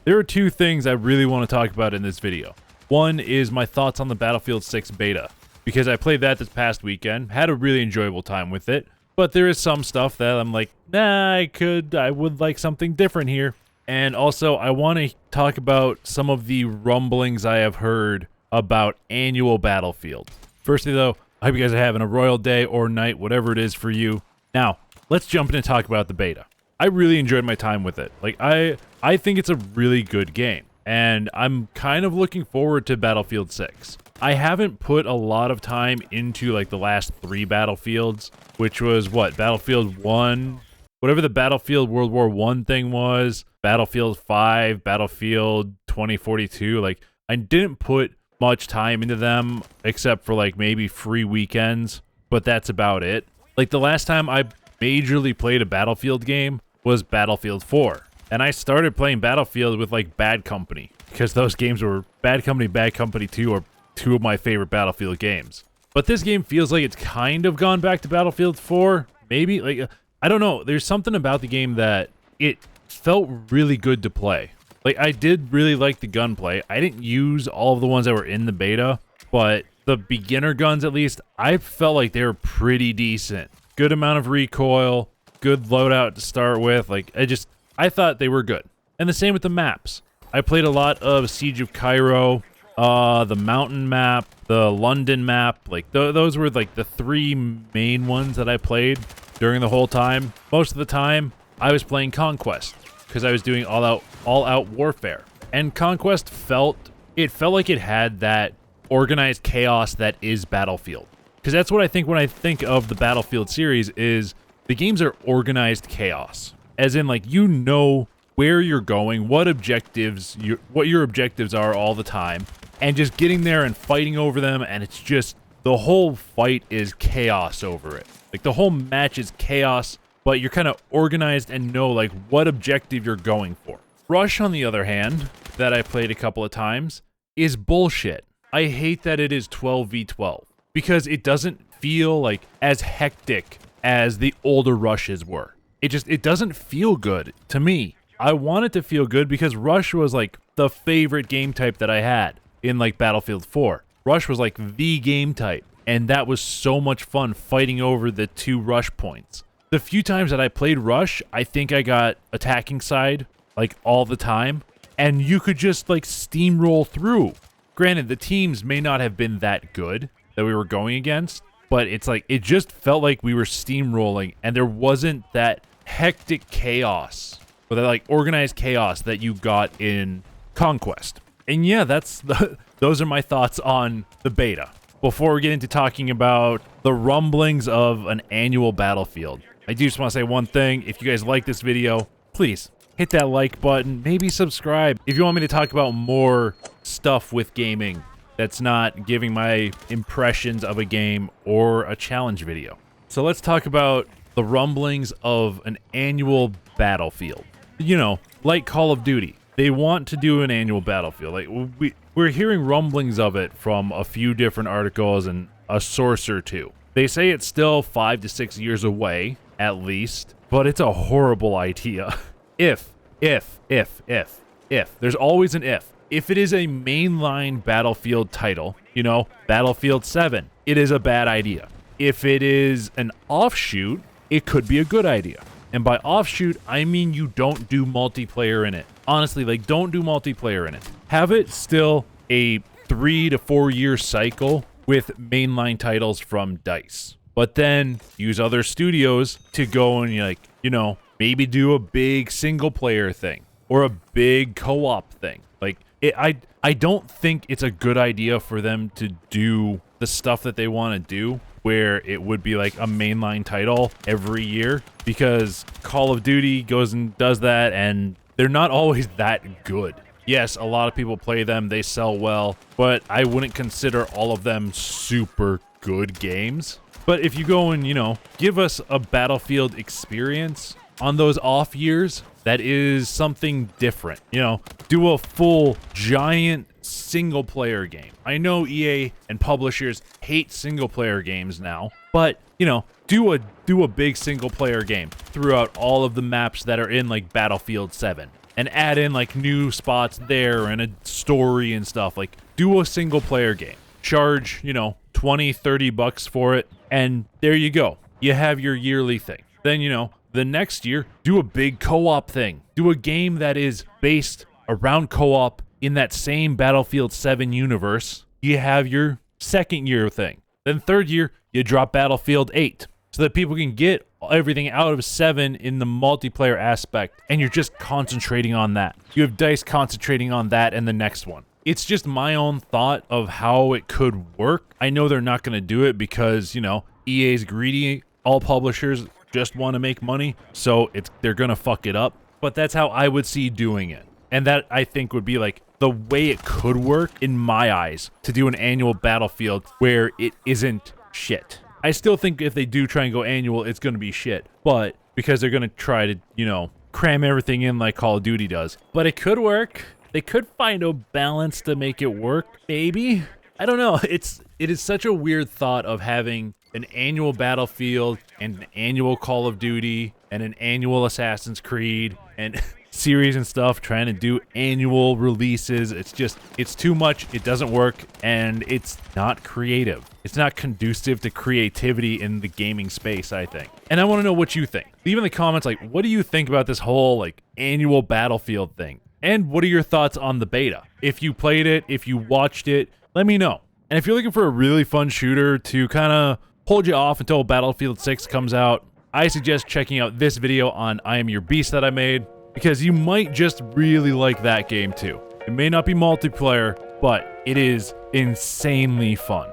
There are two things I really want to talk about in this video. One is my thoughts on the Battlefield 6 beta, because I played that this past weekend, had a really enjoyable time with it, but there is some stuff that I'm like, nah, I would like something different here. And also, I want to talk about some of the rumblings I have heard about annual Battlefield. Firstly though, I hope you guys are having a royal day or night, whatever it is for you. Now, let's jump in and talk about the beta. I really enjoyed my time with it. Like, I think it's a really good game, and I'm kind of looking forward to Battlefield 6. I haven't put a lot of time into, like, the last 3 Battlefields, which was, what, Battlefield 1? Whatever the Battlefield World War I thing was, Battlefield 5, Battlefield 2042, like, I didn't put much time into them, except for, like, maybe free weekends, but that's about it. Like, the last time I majorly played a Battlefield game was Battlefield 4. And I started playing Battlefield with, like, Bad Company, because those games were Bad Company 2 are two of my favorite Battlefield games. But this game feels like it's kind of gone back to Battlefield 4, maybe? Like, I don't know. There's something about the game that it felt really good to play. Like, I did really like the gunplay. I didn't use all of the ones that were in the beta, but the beginner guns, at least, I felt like they were pretty decent. Good amount of recoil, good loadout to start with. Like, I thought they were good. And the same with the maps. I played a lot of Siege of Cairo, the mountain map, the London map. Like, those were, like, the 3 main ones that I played during the whole time. Most of the time, I was playing Conquest, because I was doing all-out warfare. And Conquest felt like it had that organized chaos that is Battlefield. Because that's what I think when I think of the Battlefield series is the games are organized chaos. As in, like, you know where you're going, what your objectives are all the time, and just getting there and fighting over them, and it's just, the whole fight is chaos over it. Like, the whole match is chaos, but you're kind of organized and know, like, what objective you're going for. Rush, on the other hand, that I played a couple of times, is bullshit. I hate that it is 12v12, because it doesn't feel, like, as hectic as the older Rushes were. It doesn't feel good to me. I want it to feel good because Rush was, like, the favorite game type that I had in, like, Battlefield 4. Rush was, like, the game type, and that was so much fun fighting over the 2 rush points. The few times that I played Rush, I think I got attacking side, like, all the time, and you could just, like, steamroll through. Granted, the teams may not have been that good that we were going against, but it's like, it just felt like we were steamrolling, and there wasn't that hectic chaos, or that, like, organized chaos that you got in Conquest. And yeah, those are my thoughts on the beta. Before we get into talking about the rumblings of an annual Battlefield, I do just want to say one thing. If you guys like this video, please hit that like button, maybe subscribe. If you want me to talk about more stuff with gaming that's not giving my impressions of a game or a challenge video. So let's talk about the rumblings of an annual Battlefield. You know, like Call of Duty. They want to do an annual Battlefield. Like, we're hearing rumblings of it from a few different articles and a source or two. They say it's still 5 to 6 years away, at least, but it's a horrible idea. If. There's always an if. If it is a mainline Battlefield title, you know, Battlefield 7, it is a bad idea. If it is an offshoot, it could be a good idea. And by offshoot, I mean you don't do multiplayer in it. Honestly, like, don't do multiplayer in it. Have it still a 3 to 4 year cycle with mainline titles from DICE. But then use other studios to go and, like, you know, maybe do a big single player thing or a big co-op thing. Like, I don't think it's a good idea for them to do the stuff that they want to do where it would be like a mainline title every year, because Call of Duty goes and does that, and they're not always that good. Yes, a lot of people play them, they sell well, but I wouldn't consider all of them super good games. But if you go and, you know, give us a Battlefield experience on those off years, that is something different. You know, do a full giant single player game. I know EA and publishers hate single player games now, but, you know, do a big single player game throughout all of the maps that are in, like, Battlefield 7. and add in like new spots there and a story and stuff. Like, do a single player game. Charge, you know, 20, 30 bucks for it, and there you go. You have your yearly thing. Then, you know, the next year, do a big co-op thing. Do a game that is based around co-op in that same Battlefield 7 universe. You have your second year thing. Then third year, you drop Battlefield 8 so that people can get everything out of 7 in the multiplayer aspect, and you're just concentrating on that. You have DICE concentrating on that and the next one. It's just my own thought of how it could work. I know they're not going to do it because, you know, EA's greedy. All publishers just want to make money, so they're going to fuck it up. But that's how I would see doing it. And that, I think, would be like the way it could work in my eyes to do an annual Battlefield where it isn't shit. I still think if they do try and go annual, it's going to be shit. But because they're going to try to, you know, cram everything in like Call of Duty does. But it could work. They could find a balance to make it work, maybe. I don't know. It is such a weird thought of having an annual Battlefield and an annual Call of Duty and an annual Assassin's Creed and series and stuff, trying to do annual releases. It's too much. It doesn't work, and it's not creative. It's not conducive to creativity in the gaming space, I think. And I want to know what you think. Leave in the comments, like, what do you think about this whole, like, annual Battlefield thing? And what are your thoughts on the beta? If you played it, if you watched it, let me know. And if you're looking for a really fun shooter to kind of hold you off until Battlefield 6 comes out, I suggest checking out this video on I Am Your Beast that I made, because you might just really like that game too. It may not be multiplayer, but it is insanely fun.